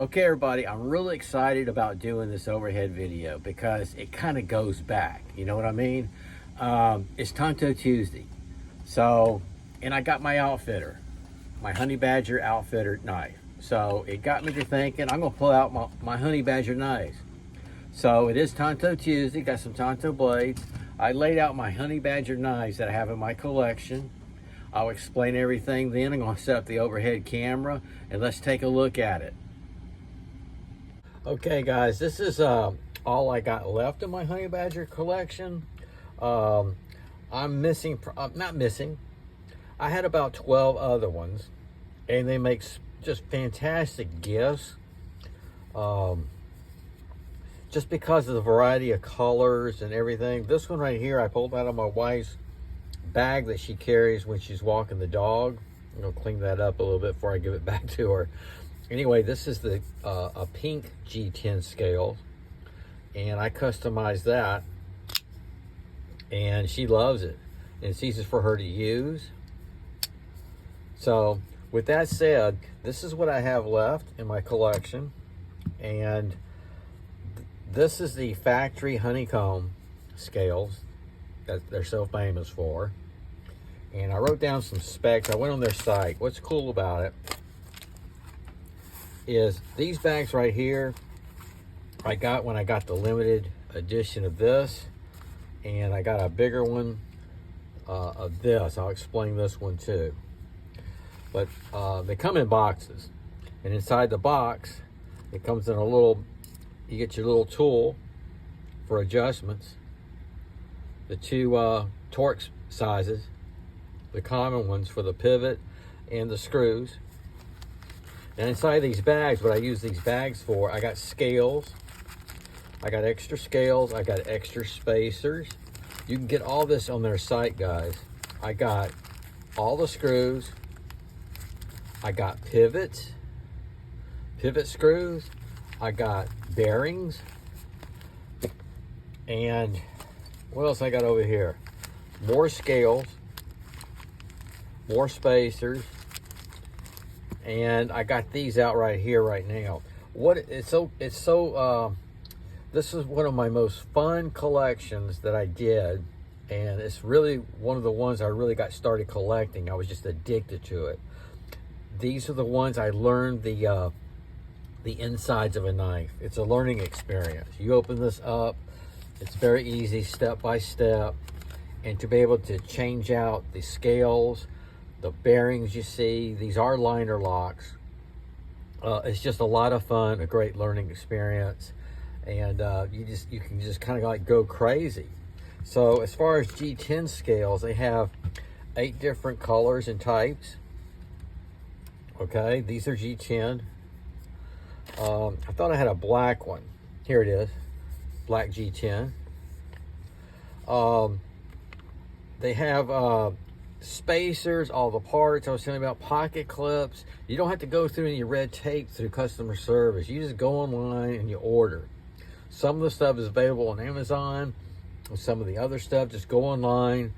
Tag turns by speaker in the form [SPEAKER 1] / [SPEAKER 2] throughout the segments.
[SPEAKER 1] Okay, everybody, I'm really excited about doing this overhead video because it kind of goes back. You know what I mean? It's Tonto Tuesday. So, and I got my outfitter, my Honey Badger outfitter knife. So it got me to thinking, I'm going to pull out my Honey Badger knives. So it is Tonto Tuesday, got some Tonto blades. I laid out my Honey Badger knives that I have in my collection. I'll explain everything then. I'm going to set up the overhead camera and let's take a look at it. Okay guys, this is all I got left in my Honey Badger collection. I'm missing, not missing, I had about 12 other ones and they make just fantastic gifts. Just because of the variety of colors and everything. This one right here, I pulled out of my wife's bag that she carries when she's walking the dog. I'm gonna clean that up a little bit before I give it back to her. Anyway, this is the a pink G10 scale, and I customized that, and she loves it, and it's easy for her to use. So with that said, this is what I have left in my collection, and this is the factory honeycomb scales that they're so famous for. And I wrote down some specs. I went on their site. What's cool about it is these bags right here I got when I got the limited edition of this, and I got a bigger one of this. I'll explain this one too. But they come in boxes, and inside the box it comes in a little, you get your little tool for adjustments, the two Torx sizes, the common ones for the pivot and the screws. And inside these bags, what I use these bags for, I got scales, I got extra scales, I got extra spacers. You can get all this on their site, guys. I got all the screws, I got pivot screws, I got bearings, and what else I got over here? More scales, more spacers, and I got these out right here right now. This is one of my most fun collections that I did, and it's really one of the ones I really got started collecting. I was just addicted to it. These are the ones I learned the insides of a knife. It's a learning experience. You open this up, it's very easy, step by step, and to be able to change out the scales, the bearings you see, these are liner locks. It's just a lot of fun, a great learning experience, and you can just kind of like go crazy. So as far as G10 scales, they have 8 different colors and types. Okay, these are G10. I thought I had a black one. Here it is, black G10. They have spacers, all the parts I was telling you about, pocket clips. You don't have to go through any red tape through customer service. You just go online and you order. Some of the stuff is available on Amazon. Some of the other stuff, just go online.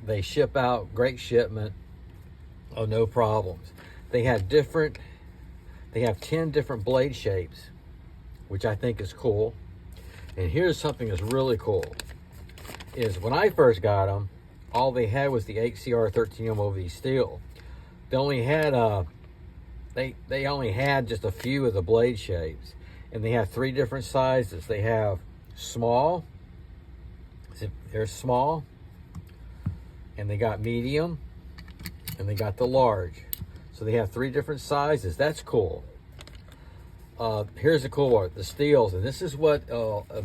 [SPEAKER 1] They ship out, great shipment. Oh, no problems. They have 10 different blade shapes, which I think is cool. And here's something that's really cool, is when I first got them, all they had was the HCR 13 MOV steel. They only had they only had just a few of the blade shapes, and they have 3 different sizes. They have small, there's small, and they got medium, and they got the large. So they have 3 different sizes. That's cool. Here's the cool part, the steels, and this is what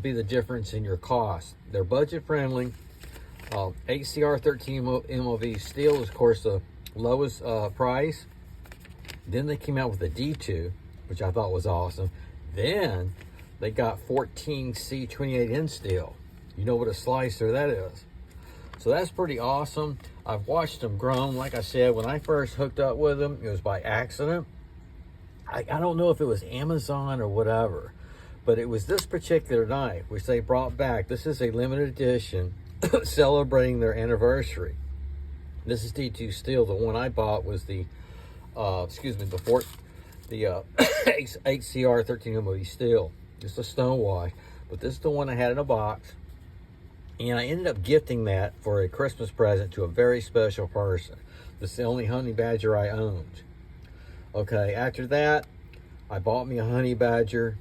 [SPEAKER 1] be the difference in your cost. They're budget friendly. HCR 13 MOV steel is, of course, the lowest price. Then they came out with the D2, which I thought was awesome. Then they got 14C 28N steel. You know what a slicer that is. So that's pretty awesome. I've watched them grow. Like I said, when I first hooked up with them, it was by accident. I don't know if it was Amazon or whatever, but it was this particular knife, which they brought back. This is a limited edition celebrating their anniversary. This is D2 steel. The one I bought was the the HCR 13 MOV steel. It's a stone wash, but this is the one I had in a box. And I ended up gifting that for a Christmas present to a very special person. This is the only honey badger I owned. Okay, after that, I bought me a honey badger,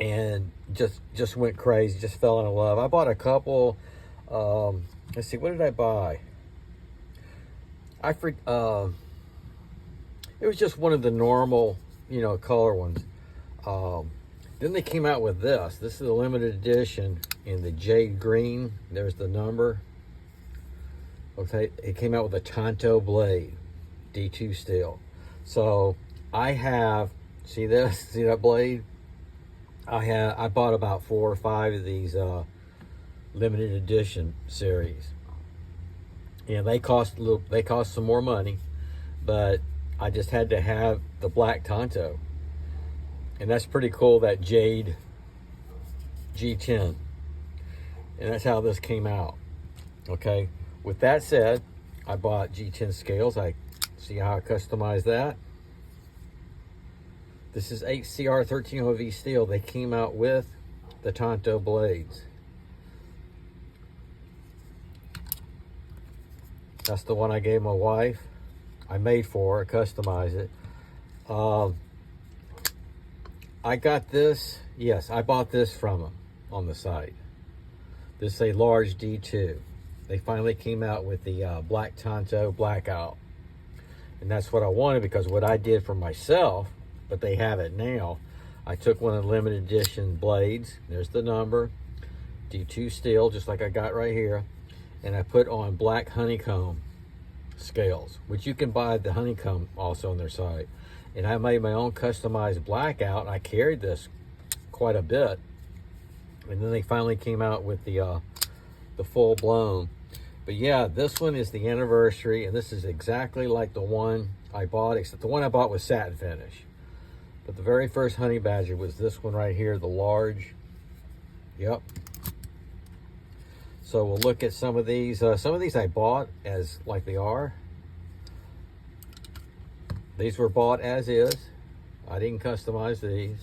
[SPEAKER 1] and just went crazy, just fell in love. I bought a couple, let's see, what did I buy? It was just one of the normal, color ones. Then they came out with this. This is a limited edition in the jade green. There's the number. Okay, it came out with a Tonto blade, D2 steel. So I have, see this? See that blade? I bought about 4 or 5 of these limited edition series. And they cost some more money, but I just had to have the black Tonto. And that's pretty cool, that jade G10. And that's how this came out. Okay, with that said, I bought G10 scales. I see how I customized that. This is HCR 13OV steel. They came out with the Tonto blades. That's the one I gave my wife. I made for her, customized it. I got this, yes, I bought this from them on the site. This is a large D2. They finally came out with the black Tonto blackout. And that's what I wanted, because what I did for myself, but they have it now, I took one of the limited edition blades, there's the number, D2 steel, just like I got right here, and I put on black honeycomb scales, which you can buy the honeycomb also on their site. And I made my own customized blackout, and I carried this quite a bit. And then they finally came out with the full blown. But yeah, this one is the anniversary, and this is exactly like the one I bought, except the one I bought was satin finish. But the very first honey badger was this one right here, the large. Yep. So we'll look at some of these. Some of these I bought as like they are. These were bought as is. I didn't customize these.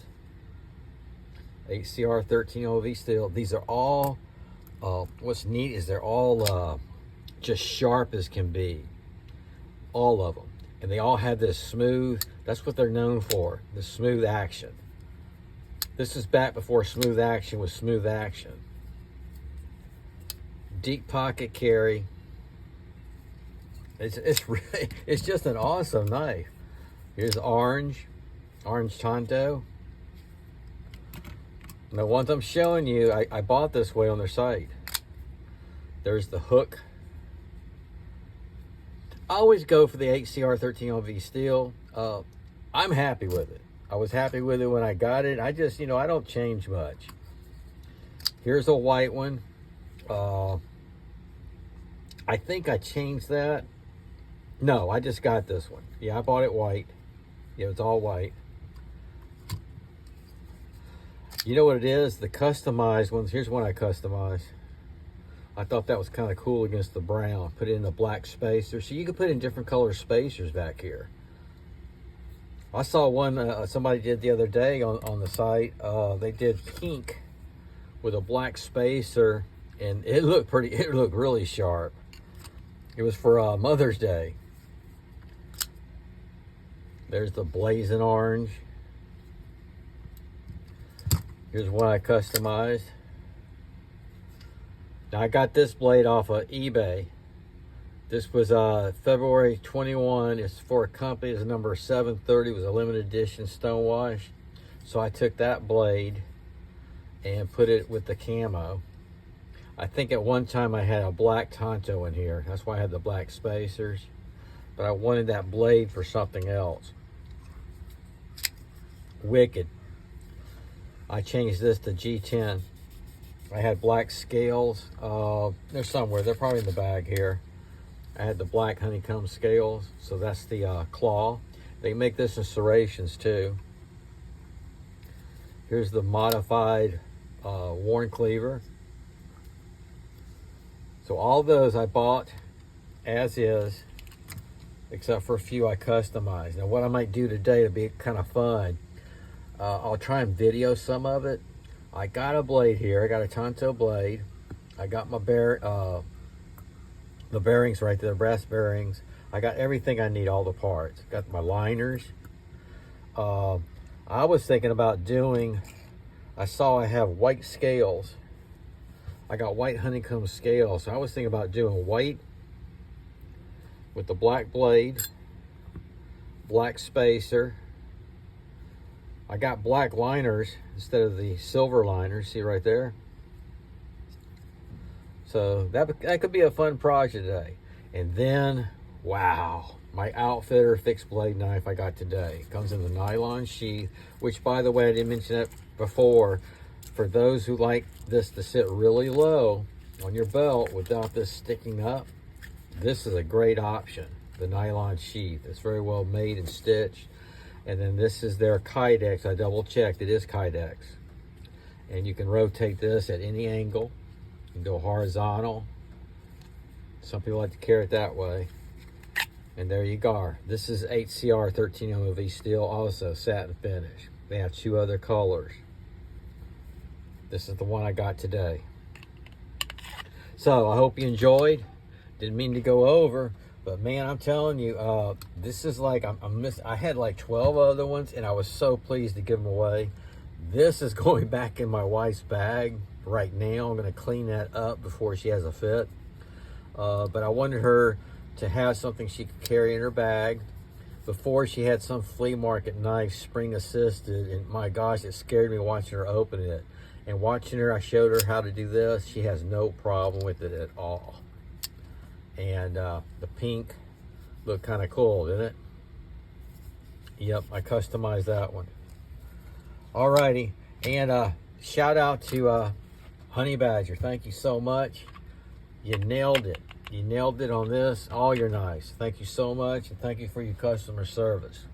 [SPEAKER 1] HCR 13OV steel. These are all, what's neat is they're all just sharp as can be. All of them. And they all have this smooth, that's what they're known for, the smooth action. This is back before smooth action was smooth action. Deep pocket carry. It's really, it's just an awesome knife. Here's orange Tonto. And the ones I'm showing you, I bought this way on their site. There's the hook. I always go for the HCR 13OV steel. I'm happy with it. I was happy with it when I got it. I just, I don't change much. Here's a white one. I think I changed that. No, I just got this one. Yeah, I bought it white. Yeah, it's all white. You know what it is? The customized ones. Here's one I customized. I thought that was kind of cool against the brown. Put it in a black spacer. So you can put in different color spacers back here. I saw one somebody did the other day on the site. They did pink with a black spacer, and it looked really sharp. It was for Mother's Day. There's the blazing orange. Here's one I customized. Now I got this blade off of eBay. This was February 21. It's for a company. It's number 730. It was a limited edition stonewash. So I took that blade and put it with the camo. I think at one time I had a black Tonto in here. That's why I had the black spacers. But I wanted that blade for something else. Wicked. I changed this to G10. I had black scales. They're somewhere. They're probably in the bag here. I had the black honeycomb scales. So that's the claw. They make this in serrations too. Here's the modified worn cleaver. So all those I bought as is. except for a few I customized. Now what I might do today to be kind of fun, I'll try and video some of it. I got a blade here. I got a Tonto blade. I got my the bearings right there, brass bearings. I got everything I need, all the parts. Got my liners. I was thinking about doing, I saw I have white scales. I got white honeycomb scales. So I was thinking about doing white with the black blade, black spacer. I got black liners instead of the silver liners, see right there? So that could be a fun project today. And then, wow, my Outfitter fixed blade knife I got today. It comes in the nylon sheath, which by the way, I didn't mention it before. For those who like this to sit really low on your belt without this sticking up, this is a great option. The nylon sheath, it's very well made and stitched. And then this is their Kydex. I double checked, it is Kydex. And you can rotate this at any angle. You can go horizontal. Some people like to carry it that way. And there you go. This is HCR 13MOV steel, also satin finish. They have 2 other colors. This is the one I got today. So I hope you enjoyed. Didn't mean to go over, but man, I'm telling you, this is like, I had like 12 other ones and I was so pleased to give them away. This is going back in my wife's bag right now. I'm going to clean that up before she has a fit. But I wanted her to have something she could carry in her bag. Before, she had some flea market knife, spring assisted, and my gosh, it scared me watching her open it. And watching her, I showed her how to do this. She has no problem with it at all. And the pink looked kind of cool, didn't it? Yep, I customized that one. Alrighty, and shout out to Honey Badger. Thank you so much. You nailed it. You nailed it on this. All your knives. Thank you so much, and thank you for your customer service.